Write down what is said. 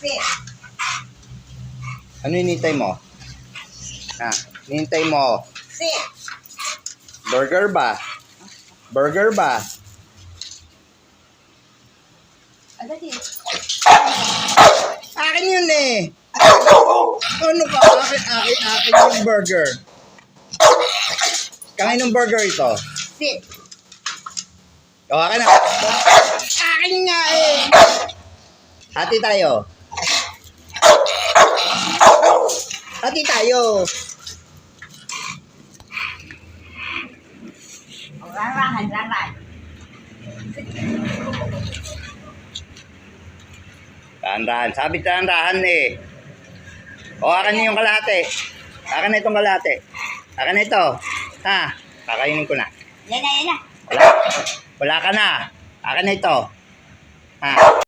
Sit. Ano hinintay mo? Hinintay mo? Sit. Burger ba? Burger ba? Agad eh. Akin yun eh. Ano ka? Akin yung burger. Kain ng burger ito. Sit. O, akin na. Akin nga eh. Hati tayo. Hati tayo. Rarahan. Dahan-dahan. Sabi dahan-dahan eh. O, akin na yung kalahati. Akin na itong kalahati. Akin na ito. Ha? Kakainin ko na. Yan na. Wala. Wala ka na. Akin na ito. Ha?